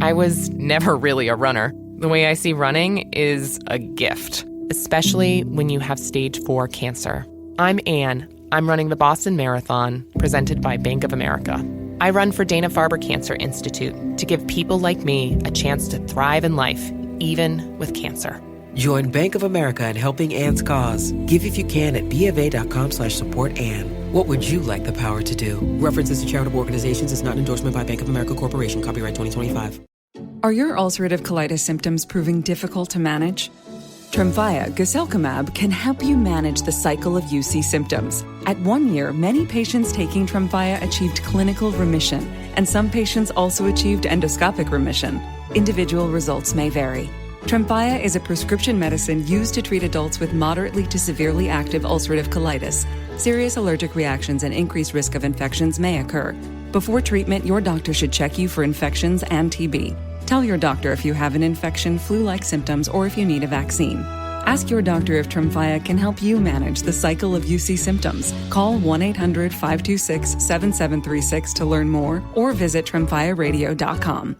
I was never really a runner. The way I see running is a gift, especially when you have stage 4 cancer. I'm Anne. I'm running the Boston Marathon, presented by Bank of America. I run for Dana-Farber Cancer Institute to give people like me a chance to thrive in life, even with cancer. Join Bank of America in helping Anne's cause. Give if you can at BofA.com/supportAnne. What would you like the power to do? References to charitable organizations is not an endorsement by Bank of America Corporation. Copyright 2025. Are your ulcerative colitis symptoms proving difficult to manage? Tremfya guselkumab can help you manage the cycle of UC symptoms. At 1 year, many patients taking Tremfya achieved clinical remission, and some patients also achieved endoscopic remission. Individual results may vary. Tremfya is a prescription medicine used to treat adults with moderately to severely active ulcerative colitis. Serious allergic reactions and increased risk of infections may occur. Before treatment, your doctor should check you for infections and TB. Tell your doctor if you have an infection, flu-like symptoms, or if you need a vaccine. Ask your doctor if Tremfya can help you manage the cycle of UC symptoms. Call 1-800-526-7736 to learn more, or visit tremfyaradio.com.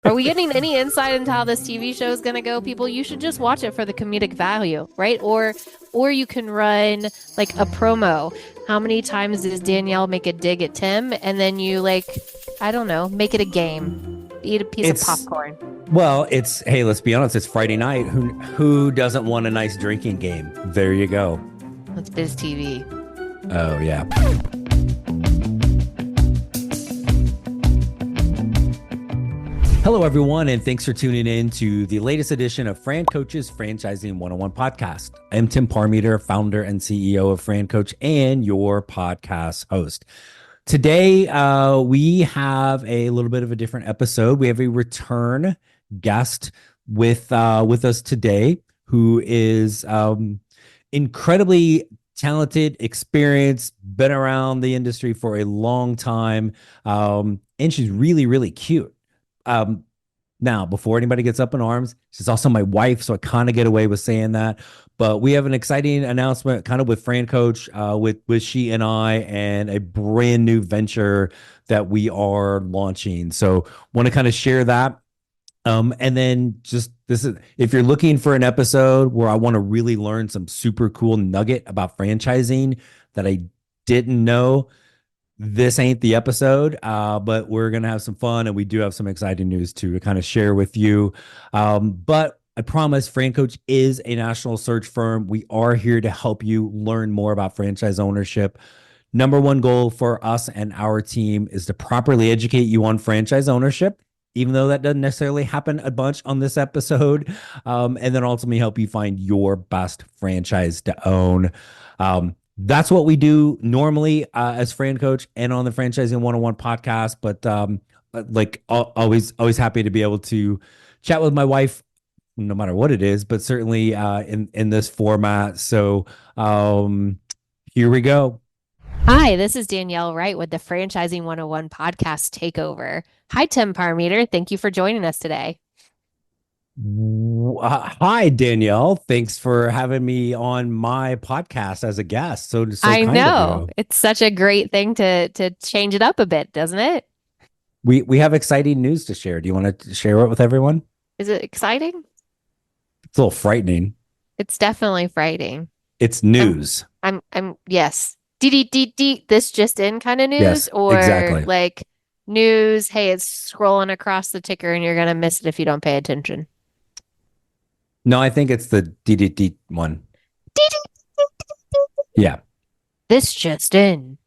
Are we getting any insight into how this TV show is going to go, people? You should just watch it for the comedic value, right? Or you can run like a promo. How many times does Danielle make a dig at Tim? And then you I don't know, make it a game. Eat a piece of popcorn. Well, hey, let's be honest, it's Friday night. Who doesn't want a nice drinking game? There you go. It's Biz TV. Oh, yeah. Hello, everyone, and thanks for tuning in to the latest edition of FranCoach's Franchising 101 podcast. I'm Tim Parmeter, founder and CEO of FranCoach and your podcast host. Today, we have a little bit of a different episode. We have a return guest with us today who is incredibly talented, experienced, been around the industry for a long time, and she's really, really cute. Now, before anybody gets up in arms, she's also my wife, so I kind of get away with saying that. But we have an exciting announcement kind of with FranCoach, with she and I, and a brand new venture that we are launching. So want to kind of share that. And then if you're looking for an episode where I want to really learn some super cool nugget about franchising that I didn't know, this ain't the episode, but we're going to have some fun, and we do have some exciting news to kind of share with you. But I promise FranCoach is a national search firm. We are here to help you learn more about franchise ownership. Number one goal for us and our team is to properly educate you on franchise ownership, even though that doesn't necessarily happen a bunch on this episode, and then ultimately help you find your best franchise to own. That's what we do normally as FranCoach and on the Franchising 101 podcast. But always happy to be able to chat with my wife, no matter what it is, but certainly in this format. So here we go. Hi, this is Danielle Wright with the Franchising 101 podcast takeover. Hi, Tim Parmeter. Thank you for joining us today. Hi, Danielle. Thanks for having me on my podcast as a guest. So I kind know of you. It's such a great thing to change it up a bit, doesn't it? We have exciting news to share. Do you want to share it with everyone? Is it exciting? It's a little frightening. It's definitely frightening. It's news. I'm yes. This just in kind of news, yes, or exactly. Like news. Hey, it's scrolling across the ticker, and you're gonna miss it if you don't pay attention. No, I think it's the DDD one. Yeah. This just in.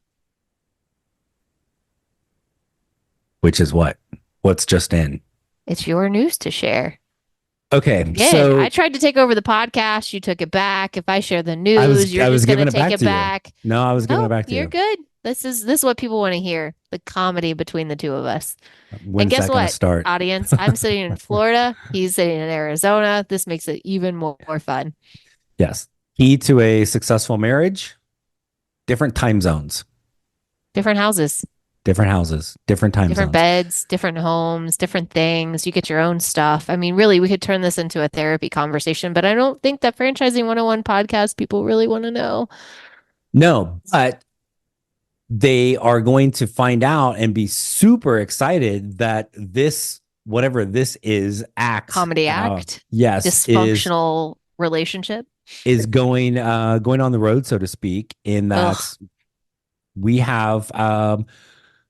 Which is what? What's just in? It's your news to share. Okay. Yeah, So I tried to take over the podcast. You took it back. If I share the news, you're just going to take it back. No, I was giving it back to you. You're good. This is what people want to hear. The comedy between the two of us. When's and guess that gonna what, start? audience? I'm sitting in Florida. He's sitting in Arizona. This makes it even more fun. Yes. Key to a successful marriage, different time zones. Different houses. Different houses, different time different zones. Beds, different homes, different things. You get your own stuff. I mean, really, we could turn this into a therapy conversation, but I don't think that Franchising 101 podcast people really want to know. No, but they are going to find out and be super excited that this whatever this is Comedy act. yes, Dysfunctional relationship. is going on the road, so to speak, in that Ugh. we have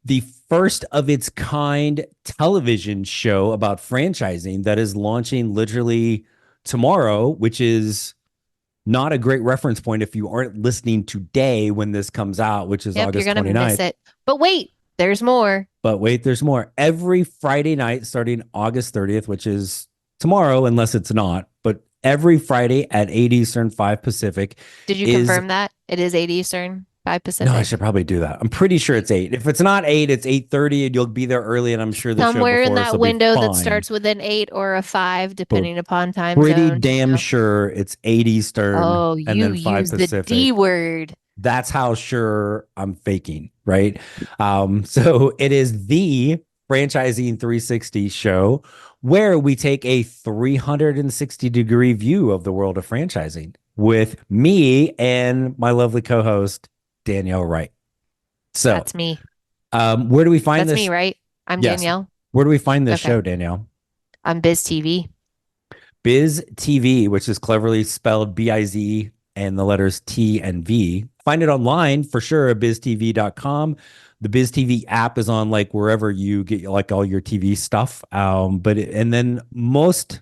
the first of its kind television show about franchising that is launching literally tomorrow, which is not a great reference point if you aren't listening today when this comes out, which is Yep, you're August gonna 29th. miss it. But wait, there's more. But wait, there's more. Every Friday night starting August 30th, which is tomorrow, unless it's not, but every Friday at 8 Eastern, 5 Pacific. Did you confirm that? It is 8 Eastern, 5 Pacific. No, I should probably do that. I'm pretty sure it's 8. If it's not 8, it's 8:30 and you'll be there early, and I'm sure the Somewhere show in before us that will be window that fine. starts with an 8 or a 5, depending upon time Pretty zone. damn sure it's 8 Eastern Oh, and you then 5 use the Pacific. D word. That's how sure I'm faking, right? So it is the Franchising 360 show where we take a 360-degree view of the world of franchising with me and my lovely co-host, Danielle Wright. So That's me. Where do we find That's this? me, right? I'm Yes. Danielle. Where do we find this Okay. show, Danielle? I'm Biz TV. Biz TV, which is cleverly spelled BIZ and the letters T and V. Find it online for sure at biztv.com. The Biz TV app is on like wherever you get like all your TV stuff. And then most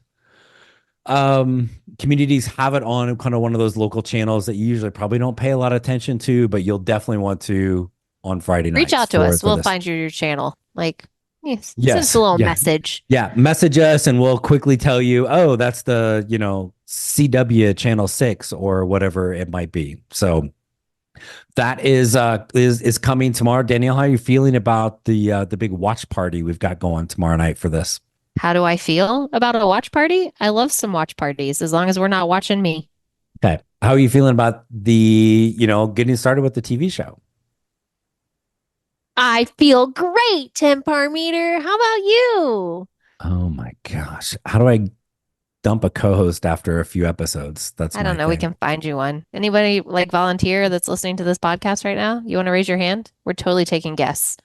communities have it on kind of one of those local channels that you usually probably don't pay a lot of attention to, but you'll definitely want to on Friday nights. Reach out to us. We'll find your channel. Like, yes, send us a little message. Yeah, message us and we'll quickly tell you, oh, that's the, CW channel 6 or whatever it might be. So that is coming tomorrow. Danielle, how are you feeling about the big watch party we've got going tomorrow night for this? How do I feel about a watch party? I love some watch parties as long as we're not watching me. Okay. How are you feeling about the, getting started with the TV show? I feel great, Tim Parmeter. How about you? Oh my gosh. How do I dump a co-host after a few episodes? I don't know. We can find you one. Anybody like volunteer that's listening to this podcast right now? You want to raise your hand? We're totally taking guests.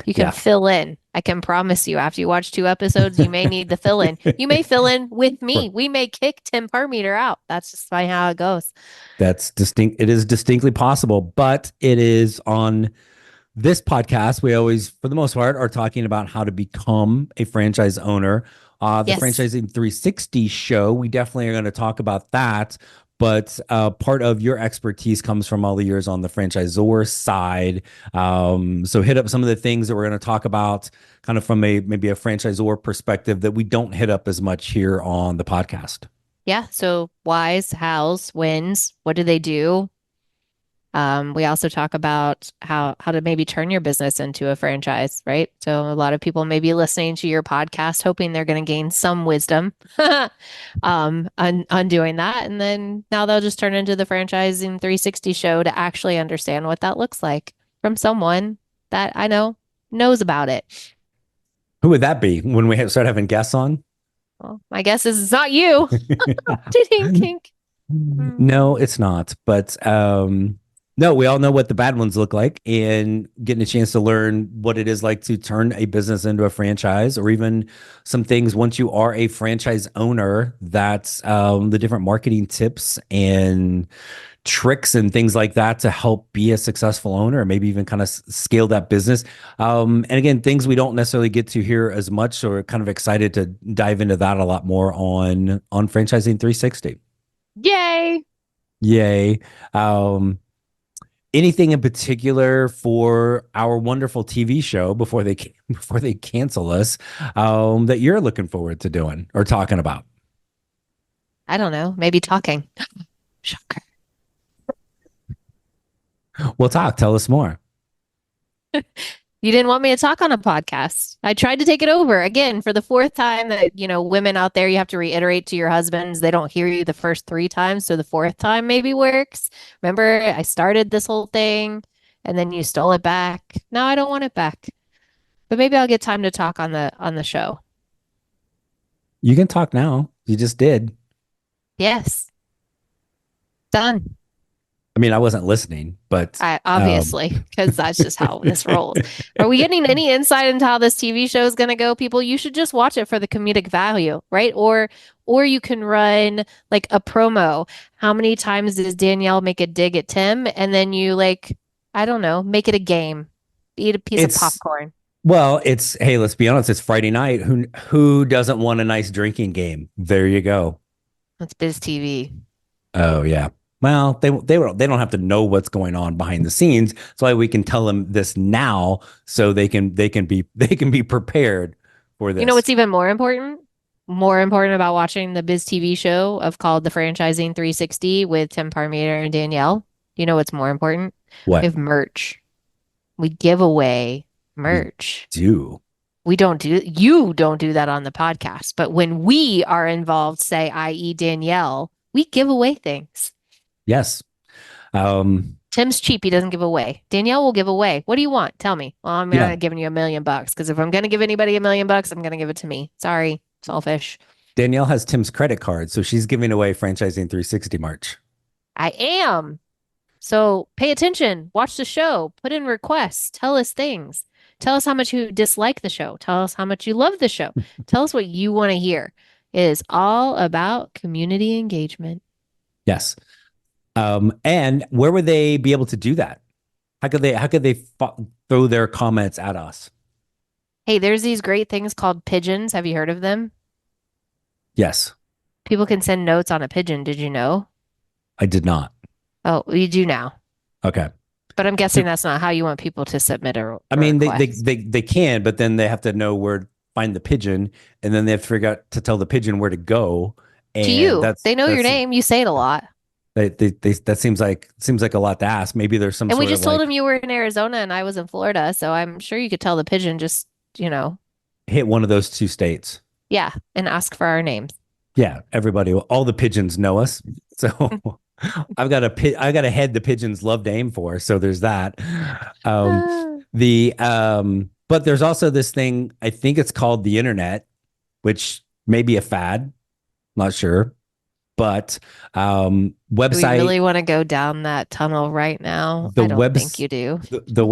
You can fill in. I can promise you after you watch 2 episodes, you may need to fill in. You may fill in with me. We may kick Tim Parmeter out. That's just fine how it goes. That's distinct. It is distinctly possible, but it is on this podcast. We always, for the most part, are talking about how to become a franchise owner. The Franchising 360 show, we definitely are going to talk about that. But part of your expertise comes from all the years on the franchisor side. So hit up some of the things that we're going to talk about kind of from maybe a franchisor perspective that we don't hit up as much here on the podcast. Yeah. So whys, hows, wins, what do they do? We also talk about how to maybe turn your business into a franchise, right? So a lot of people may be listening to your podcast, hoping they're going to gain some wisdom on doing that. And then now they'll just turn into the Franchising 360 show to actually understand what that looks like from someone that I know knows about it. Who would that be when we start having guests on? Well, my guess is it's not you. Kink. No, it's not. But no, we all know what the bad ones look like, and getting a chance to learn what it is like to turn a business into a franchise, or even some things once you are a franchise owner, that's the different marketing tips and tricks and things like that to help be a successful owner, or maybe even kind of scale that business. And again, things we don't necessarily get to hear as much, so we're kind of excited to dive into that a lot more on Franchising 360. Yay. Anything in particular for our wonderful TV show before they cancel us that you're looking forward to doing or talking about? I don't know. Maybe talking. Shocker. We'll talk. Tell us more. You didn't want me to talk on a podcast. I tried to take it over again for the 4th time. That, women out there, you have to reiterate to your husbands. They don't hear you the first 3 times. So the 4th time maybe works. Remember, I started this whole thing and then you stole it back. No, I don't want it back. But maybe I'll get time to talk on the show. You can talk now. You just did. Yes. Done. mean, I wasn't listening, but Obviously, because that's just how this rolls. Are we getting any insight into how this TV show is going to go? People, you should just watch it for the comedic value, right? Or you can run like a promo. How many times does Danielle make a dig at Tim? And then you I don't know, make it a game. Eat a piece of popcorn. Well, hey, let's be honest. It's Friday night. Who doesn't want a nice drinking game? There you go. That's Biz TV. Oh yeah. Well, they don't have to know what's going on behind the scenes. That's why we can tell them this now, so they can be prepared for this. You know what's even more important? More important about watching the Biz TV show called The Franchising 360 with Tim Parmeter and Danielle. You know what's more important? What? We have merch. We give away merch. You don't do that on the podcast, but when we are involved, say, i.e. Danielle, we give away things. Yes. Tim's cheap. He doesn't give away. Danielle will give away. What do you want? Tell me. Well, I'm not giving you $1 million because if I'm going to give anybody $1 million, I'm going to give it to me. Sorry, selfish. Danielle has Tim's credit card, so she's giving away Franchising 360 merch. I am. So pay attention. Watch the show. Put in requests. Tell us things. Tell us how much you dislike the show. Tell us how much you love the show. Tell us what you want to hear. It is all about community engagement. Yes. And where would they be able to do that? How could they throw their comments at us? Hey, there's these great things called pigeons. Have you heard of them? Yes. People can send notes on a pigeon. Did you know? I did not. Oh, you do now. Okay. But I'm guessing that's not how you want people to submit a I mean, request. they can, but then they have to know where to find the pigeon, and then they have to figure out to tell the pigeon where to go. And to you, they know your name. You say it a lot. That seems like a lot to ask. Maybe there's some. And we just told him you were in Arizona and I was in Florida, so I'm sure you could tell the pigeon just hit one of those two states. Yeah, and ask for our names. Yeah, everybody, all the pigeons know us. So I've got a head the pigeons love to aim for. So there's that. But there's also this thing, I think it's called the internet, which may be a fad. Not sure. But website. Do we really want to go down that tunnel right now? I don't think you do. The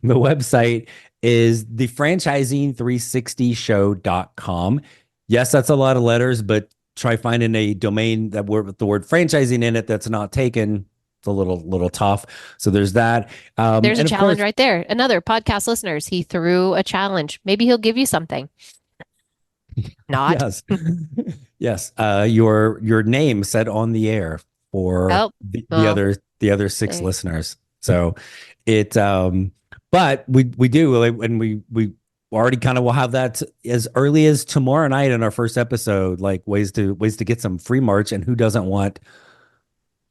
website is the franchising360show.com. Yes, that's a lot of letters, but try finding a domain that with the word franchising in it that's not taken. It's a little tough. So there's that. There's a challenge right there. Another podcast listeners, he threw a challenge. Maybe he'll give you something. Not. Yes. Yes. Your name said on the air for the other six listeners. So it but we do, and we already kind of will have that as early as tomorrow night in our first episode, like ways to get some free merch. And who doesn't want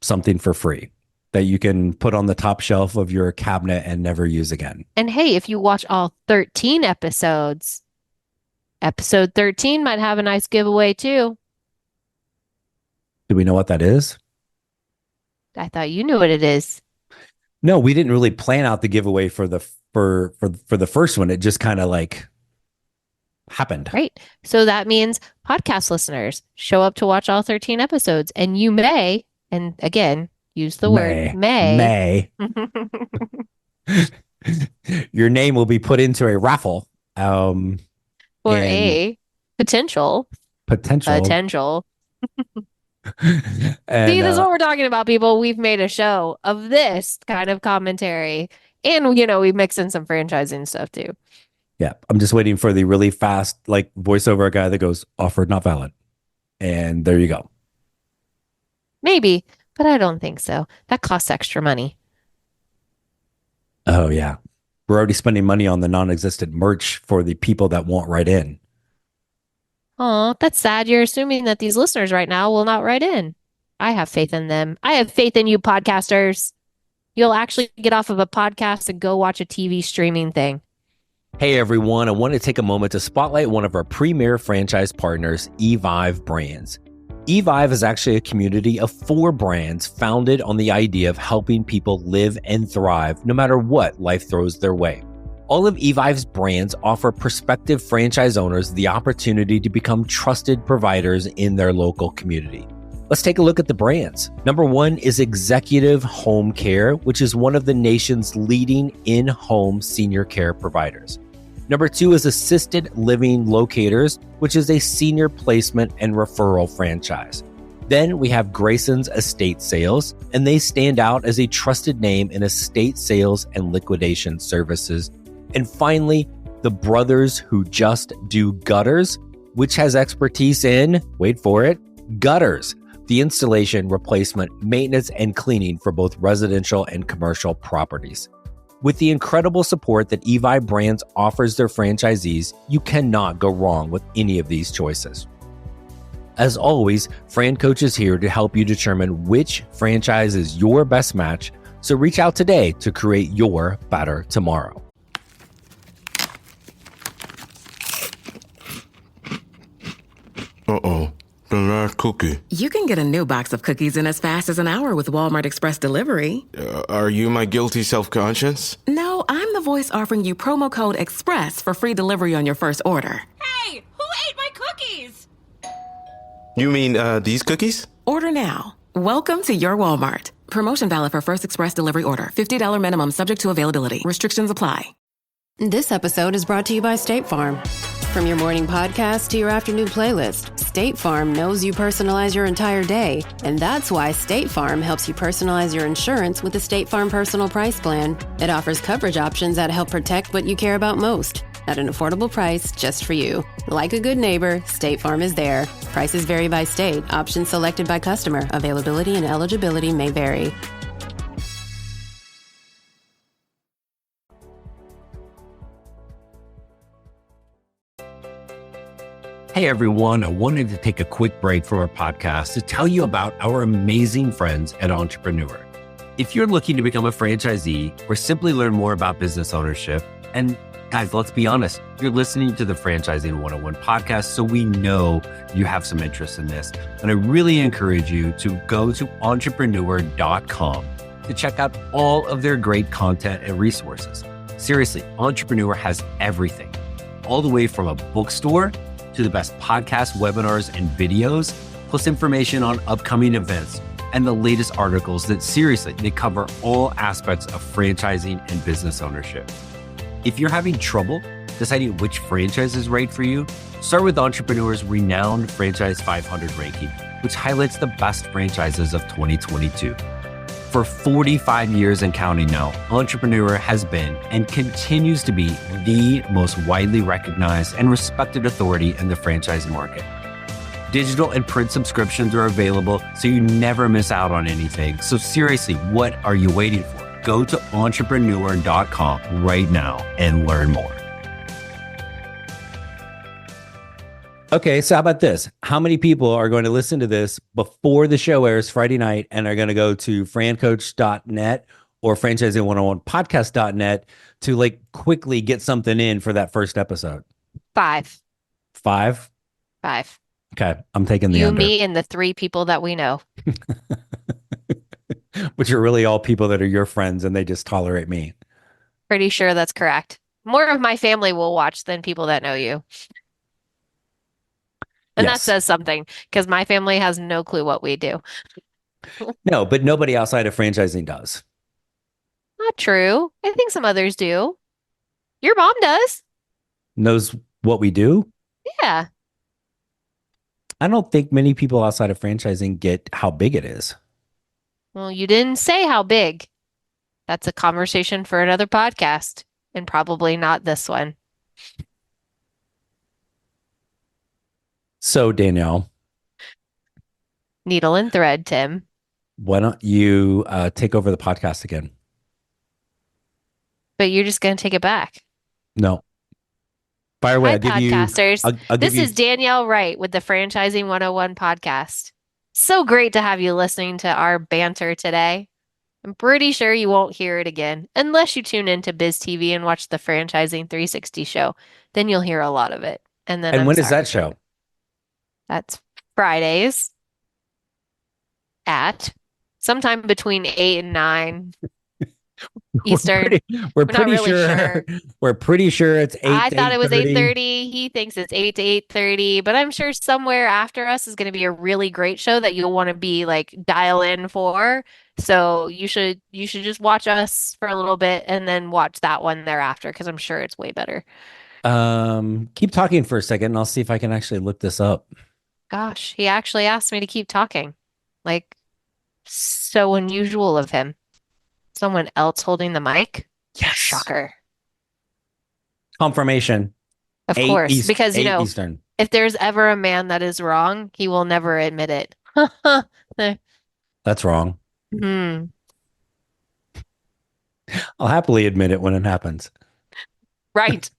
something for free that you can put on the top shelf of your cabinet and never use again? And hey, if you watch all 13 episodes, episode 13 might have a nice giveaway too. Do we know what that is? I thought you knew what it is. No, we didn't really plan out the giveaway for the first one. It just kind of like happened. Right. So that means podcast listeners show up to watch all 13 episodes, and you may, and again, use the word may. Your name will be put into a raffle. For a potential. And, see, this is what we're talking about, people. We've made a show of this kind of commentary, and we mix in some franchising stuff too. Yeah, I'm just waiting for the really fast voiceover guy that goes offered not valid, and there you go. Maybe, but I don't think so. That costs extra money. Oh yeah, we're already spending money on the non-existent merch for the people that won't write in. Oh, that's sad. You're assuming that these listeners right now will not write in. I have faith in them. I have faith in you podcasters. You'll actually get off of a podcast and go watch a TV streaming thing. Hey everyone, I want to take a moment to spotlight one of our premier franchise partners, eVive Brands. eVive is actually a community of 4 brands founded on the idea of helping people live and thrive no matter what life throws their way. All of eVive's brands offer prospective franchise owners the opportunity to become trusted providers in their local community. Let's take a look at the brands. Number one is Executive Home Care, which is one of the nation's leading in-home senior care providers. Number two is Assisted Living Locators, which is a senior placement and referral franchise. Then we have Grayson's Estate Sales, and they stand out as a trusted name in estate sales and liquidation services. And finally, the Brothers Who Just Do Gutters, which has expertise in, wait for it, gutters, the installation, replacement, maintenance, and cleaning for both residential and commercial properties. With the incredible support that EVI Brands offers their franchisees, you cannot go wrong with any of these choices. As always, FranCoach is here to help you determine which franchise is your best match, so reach out today to create your better tomorrow. Uh-oh, the last cookie. You can get a new box of cookies in as fast as an hour with Walmart Express Delivery. Are you my guilty self-conscience? No, I'm the voice offering you promo code EXPRESS for free delivery on your first order. Hey, who ate my cookies? You mean, these cookies? Order now. Welcome to your Walmart. Promotion valid for first express delivery order. $50 minimum subject to availability. Restrictions apply. This episode is brought to you by State Farm. From your morning podcast to your afternoon playlist, State Farm knows you personalize your entire day. And that's why State Farm helps you personalize your insurance with the State Farm Personal Price Plan. It offers coverage options that help protect what you care about most at an affordable price just for you. Like a good neighbor, State Farm is there. Prices vary by state. Options selected by customer. Availability and eligibility may vary. Hey everyone, I wanted to take a quick break from our podcast to tell you about our amazing friends at Entrepreneur. If you're looking to become a franchisee or simply learn more about business ownership, and guys, let's be honest, you're listening to the Franchising 101 podcast, so we know you have some interest in this. And I really encourage you to go to entrepreneur.com to check out all of their great content and resources. Seriously, Entrepreneur has everything, all the way from a bookstore to the best podcasts, webinars, and videos, plus information on upcoming events and the latest articles that seriously, they cover all aspects of franchising and business ownership. If you're having trouble deciding which franchise is right for you, start with Entrepreneur's renowned Franchise 500 ranking, which highlights the best franchises of 2022. For 45 years and counting now, Entrepreneur has been and continues to be the most widely recognized and respected authority in the franchise market. Digital and print subscriptions are available, so you never miss out on anything. So seriously, what are you waiting for? Go to entrepreneur.com right now and learn more. Okay, so how about this? How many people are going to listen to this before the show airs Friday night and are going to go to francoach.net or franchising101podcast.net to like quickly get something in for that first episode? 5. 5? 5. Okay, I'm taking the you, under. me, and the 3 people that we know. Which are really all people that are your friends and they just tolerate me. Pretty sure that's correct. More of my family will watch than people that know you. And Yes. that says something because my family has no clue what we do. No, but nobody outside of franchising does. Not true. I think some others do. Your mom does. Knows what we do. Yeah. I don't think many people outside of franchising get how big it is. Well, you didn't say how big. That's a conversation for another podcast and probably not this one. So, Danielle, Needle and thread, Tim. why don't you take over the podcast again? But you're just going to take it back. No. Fire away. Hi, I'll give you. podcasters. I'll This give is Danielle Wright with the Franchising 101 podcast. So great to have you listening to our banter today. I'm pretty sure you won't hear it again unless you tune into Biz TV and watch the Franchising 360 show. Then you'll hear a lot of it. And then And when is that show? That's Fridays at sometime between 8 and 9. Eastern. We're We're not pretty really sure, sure. we're pretty sure it's 8 I to thought it was 8:30. 8:30. He thinks it's 8 to 8:30, but I'm sure somewhere after us is going to be a really great show that you'll want to be like dial in for. So you should just watch us for a little bit and then watch that one thereafter because I'm sure it's way better. Keep talking for a second and I'll see if I can actually look this up. Gosh, he actually asked me to keep talking. Like so unusual of him. Someone else holding the mic? Yes. Shocker. Confirmation. Of course, because 8 Eastern. if there's ever a man that is wrong, he will never admit it. That's wrong. Hmm. I'll happily admit it when it happens. Right.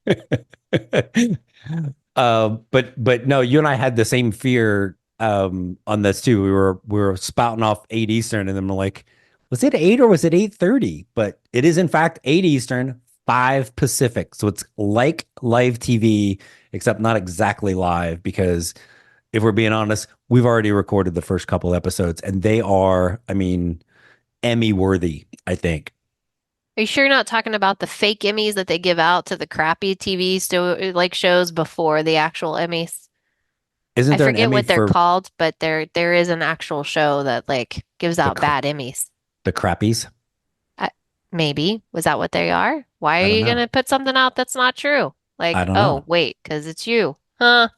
But no, you and I had the same fear on this too. We were spouting off 8 Eastern, and then we're like, was it 8 or was it 8:30? But it is in fact 8 Eastern, 5 Pacific. So it's like live TV, except not exactly live, because if we're being honest, we've already recorded the first couple episodes, and they are, I mean, Emmy worthy, I think. Are you sure you're not talking about the fake Emmys that they give out to the crappy TV like shows before the actual Emmys? Isn't I there an forget Emmy what they're for called, but there is an actual show that like gives the out bad Emmys. the crappies? Maybe. Was that what they are? Why I are don't you know. gonna put something out that's not true? I Like, don't oh, know. wait, because it's you. Huh?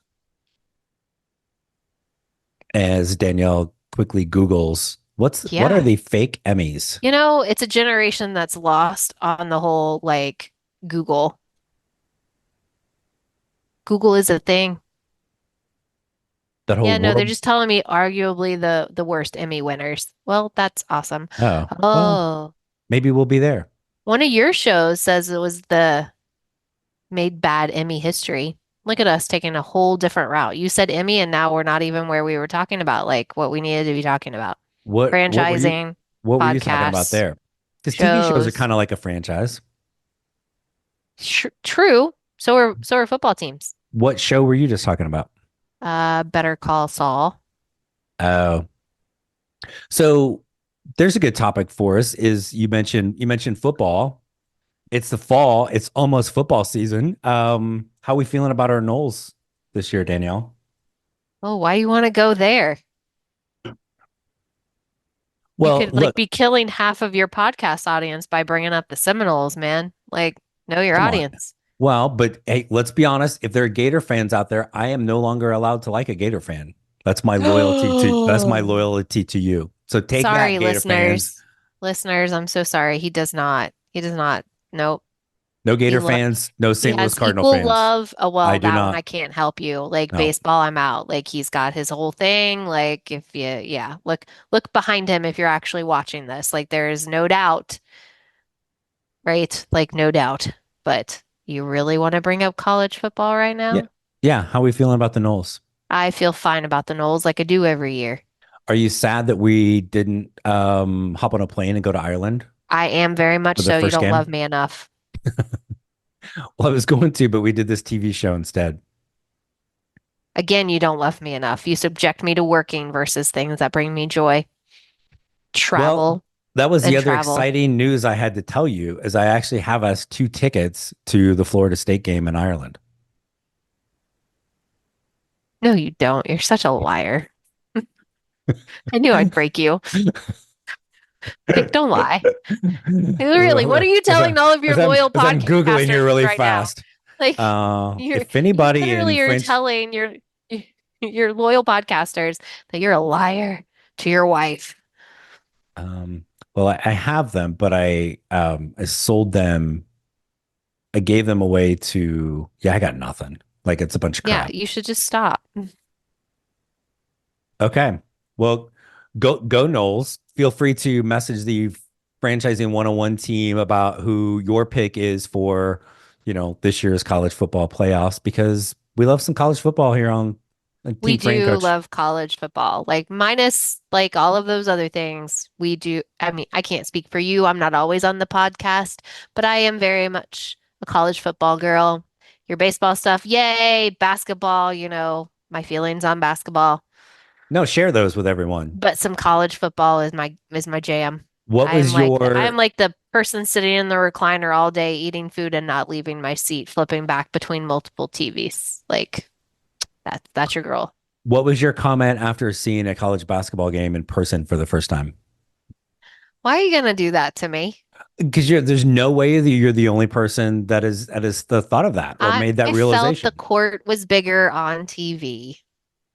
As Danielle quickly Googles, what are Yeah. the fake Emmys? It's a generation that's lost on the whole like Google. Google is a thing. That whole Yeah, no, they're world? just telling me arguably the worst Emmy winners. Well, that's awesome. Oh, well, Oh, maybe we'll be there. one of your shows says it was the made bad Emmy history. Look at us taking a whole different route. You said Emmy, and now we're not even where we were talking about, like what we needed to be talking about. What were you Franchising, what were you talking about podcasts, there? Because TV shows are shows. kind of like a franchise. True. So are football teams. What show were you just talking about? Better Call Saul. Oh, so there's a good topic for us. Is you mentioned football. It's the fall. It's almost football season. How are we feeling about our Knowles this year, Danielle? Oh, why you want to go there? You Well, could like look, be killing half of your podcast audience by bringing up the Seminoles, man. Like, know your come on. audience. Well, but hey, let's be honest. If there are Gator fans out there, I am no longer allowed to like a Gator fan. That's my loyalty to you. So take that, Sorry, Gator fans. listeners. Listeners, I'm so sorry. He does not. He does not. Nope. No He Gator lo fans, no he St. Louis has Cardinal equal fans. love. Oh, I well, do that one not. I can't help you. Like No. baseball, I'm out. Like he's got his whole thing. Like if you, yeah, look behind him if you're actually watching this. Like there is no doubt, right? Like no doubt. But you really want to bring up college football right Yeah. now? Yeah. How are we feeling about the Knowles? I feel fine about the Knowles like I do every year. Are you sad that we didn't hop on a plane and go to Ireland I am very much for the so. You first don't love game? me enough. Well, I was going to, but we did this TV show instead. Again, you don't love me enough. You subject me to working versus things that bring me joy. Well, Travel that was the and other travel. exciting news I had to tell you is I actually have us 2 tickets to the Florida State game in Ireland. No, you don't. You're such a liar. I knew I'd break you. Like, don't lie. Really, what are you As telling all of your loyal I'm Googling here podcasters really right now? fast. Like, you're If anybody in literally are French, telling your loyal podcasters that you're a liar to your wife. well, I have them, but I sold them. I gave them away to, yeah, I got nothing. Like it's a bunch of Yeah, crap. you should just stop. Okay. Well, go Knowles. Feel free to message the franchising 101 team about who your pick is for, this year's college football playoffs because we love some college football here on We Team do FranCoach. love college football. Like minus like all of those other things. We do. I mean, I can't speak for you. I'm not always on the podcast, but I am very much a college football girl. Your baseball stuff, yay. Basketball, my feelings on basketball. No, share those with everyone. But some college football is my jam. What was I am your like the person sitting in the recliner all day, eating food and not leaving my seat, flipping back between multiple TVs. Like that's your girl. What was your comment after seeing a college basketball game in person for the first time? Why are you gonna do that to me? Because there's no way that you're the only person that is the thought of that or made that I realization. felt the court was bigger on TV.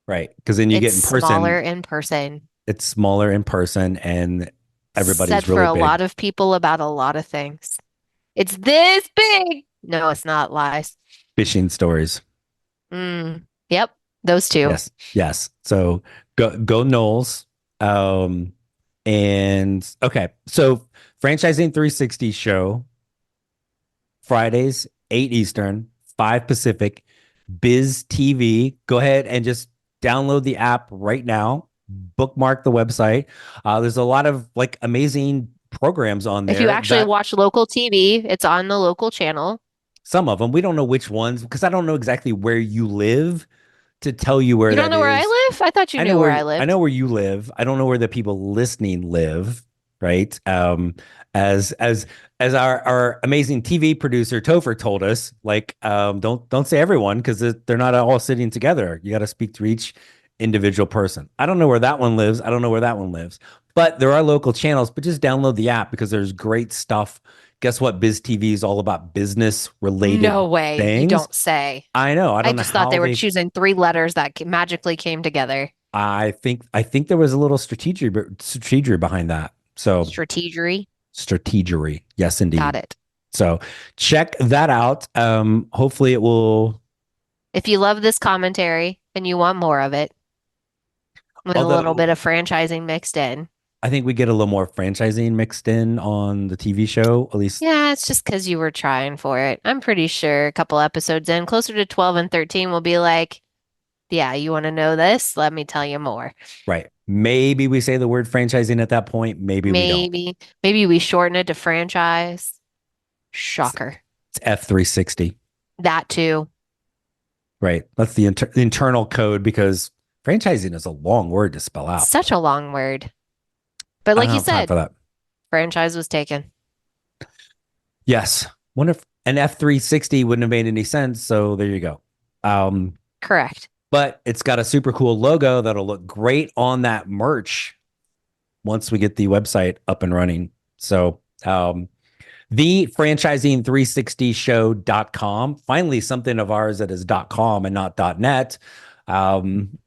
Right. Because then you get in person. Smaller in person. It's smaller in person and everybody's said really for a big. lot of people about a lot of things. It's this big. No, it's not. Lies. Fishing stories. Yep. Those two. Yes. Yes. So go Knowles. And okay. So Franchising 360 show Fridays, 8 Eastern, 5 Pacific, Biz TV. Go ahead and just download the app right now. Bookmark the website. There's a lot of like amazing programs on there. If you actually watch local TV, it's on the local channel. Some of them, we don't know which ones because I don't know exactly where you live to tell you where you don't know where I live. I thought you knew where I live. I know where you live. I don't know where the people listening live. Right. As our amazing TV producer Topher told us, like, don't say everyone because they're not all sitting together. You got to speak to each individual person. I don't know where that one lives. I don't know where that one lives, but there are local channels, but just download the app because there's great stuff. Guess what? Biz TV is all about business related. No way. Things. You don't say. I know. I just thought they were choosing 3 letters that magically came together. I think there was a little strategy behind that. So strategery. Yes, indeed. Got it. So check that out. Hopefully it will. If you love this commentary and you want more of it, with a little bit of franchising mixed in. I think we get a little more franchising mixed in on the TV show, at least. Yeah, it's just because you were trying for it. I'm pretty sure a couple episodes in, closer to 12 and 13, will be like, yeah, you want to know this? Let me tell you more. Right. Maybe we say the word franchising at that point. Maybe we don't. Maybe we shorten it to franchise. Shocker. It's F360. That too. Right. That's the internal code because franchising is a long word to spell out. Such a long word. But like you said, for that. Franchise was taken. Yes. Wonder if an F360 wouldn't have made any sense. So there you go. Correct. But it's got a super cool logo that'll look great on that merch once we get the website up and running. So the franchising360show.com. Finally, something of ours that is .com and not .net. FranCoach.net.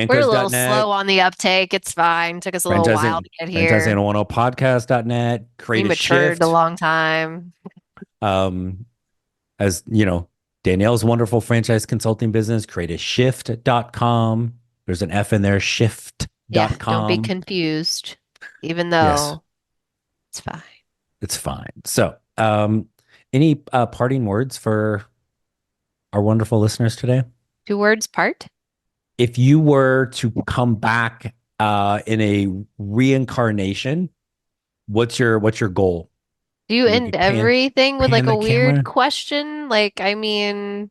We're a little slow on the uptake. It's fine. Took us a little while to get here. Franchising10podcast.net. We matured a long time. As you know, Danielle's wonderful franchise consulting business, createashift.com. There's an F in there, shift.com. Yeah, don't be confused, even though it's fine. It's fine. So, any parting words for our wonderful listeners today? 2 words part? If you were to come back in a reincarnation, what's your goal? Do you end everything with like a weird question? Like, I mean,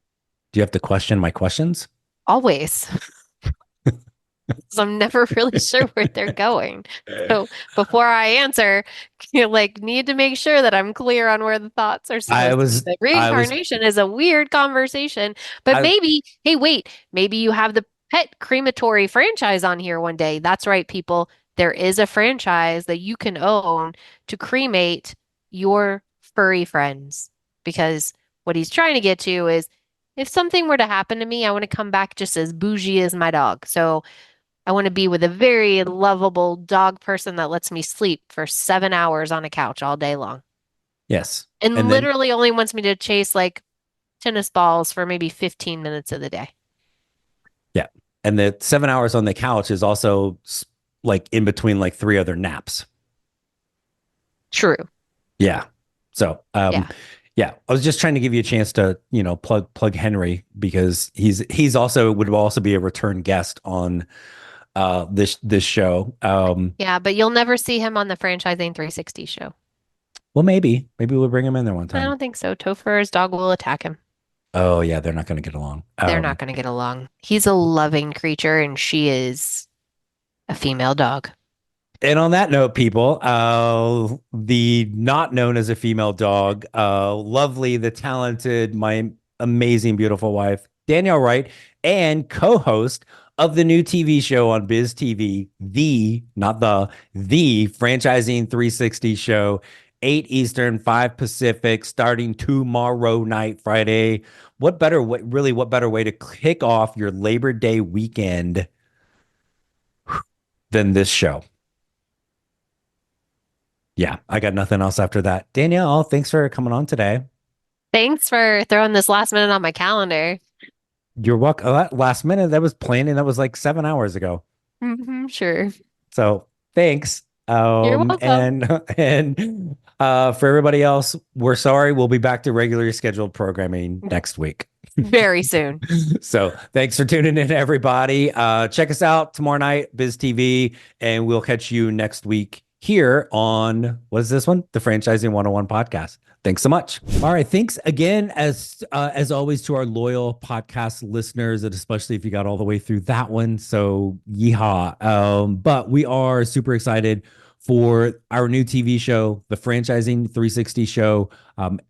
do you have to question my questions? Always. So I'm never really sure where they're going. So before I answer, you need to make sure that I'm clear on where the thoughts are supposed to be. Reincarnation is a weird conversation, but maybe, hey, wait, maybe you have the pet crematory franchise on here one day. That's right, people. There is a franchise that you can own to cremate your furry friends, because what he's trying to get to is if something were to happen to me, I want to come back just as bougie as my dog. So I want to be with a very lovable dog person that lets me sleep for 7 hours on a couch all day long. Yes. And literally only wants me to chase like tennis balls for maybe 15 minutes of the day. Yeah. And the 7 hours on the couch is also like in between like 3 other naps. True. Yeah. So, yeah, I was just trying to give you a chance to, plug Henry because he's also would also be a return guest on this show. Yeah, but you'll never see him on the Franchising 360 show. Well, maybe we'll bring him in there one time. I don't think so. Topher's dog will attack him. Oh yeah, they're not going to get along. They're not going to get along. He's a loving creature, and she is a female dog. And on that note, people, the not known as a female dog, lovely, the talented, my amazing, beautiful wife, Danielle Wright, and co-host of the new TV show on Biz TV, the Franchising 360 show, 8 Eastern, 5 Pacific, starting tomorrow night, Friday. What better way to kick off your Labor Day weekend than this show? Yeah, I got nothing else after that. Danielle, thanks for coming on today. Thanks for throwing this last minute on my calendar. You're welcome. Last minute, that was planning. That was like 7 hours ago. Sure. So thanks. You're welcome. And for everybody else, we're sorry. We'll be back to regularly scheduled programming next week. Very soon. So thanks for tuning in, everybody. Check us out tomorrow night, Biz TV, and we'll catch you next week here on, what is this one? The Franchising 101 podcast. Thanks so much. All right. Thanks again, as always, to our loyal podcast listeners, and especially if you got all the way through that one. So yeehaw. But we are super excited for our new TV show, the Franchising 360 show,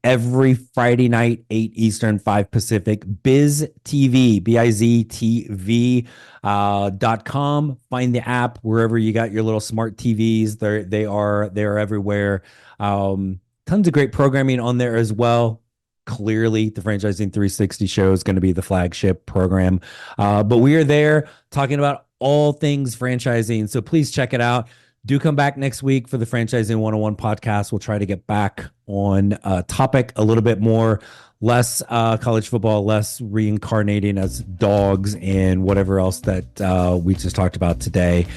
every Friday night, 8 Eastern, 5 Pacific, Biz TV, BizTV.com. Find the app wherever you got your little smart TVs. They are everywhere. Tons of great programming on there as well. Clearly, the Franchising 360 show is going to be the flagship program. But we are there talking about all things franchising. So please check it out. Do come back next week for the Franchising 101 podcast. We'll try to get back on a topic a little bit more, less college football, less reincarnating as dogs and whatever else that we just talked about today.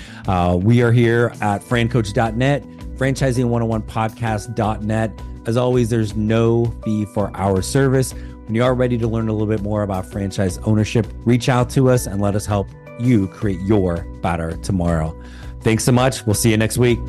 We are here at FranCoach.net, Franchising101podcast.net. As always, there's no fee for our service. When you are ready to learn a little bit more about franchise ownership, reach out to us and let us help you create your better tomorrow. Thanks so much. We'll see you next week.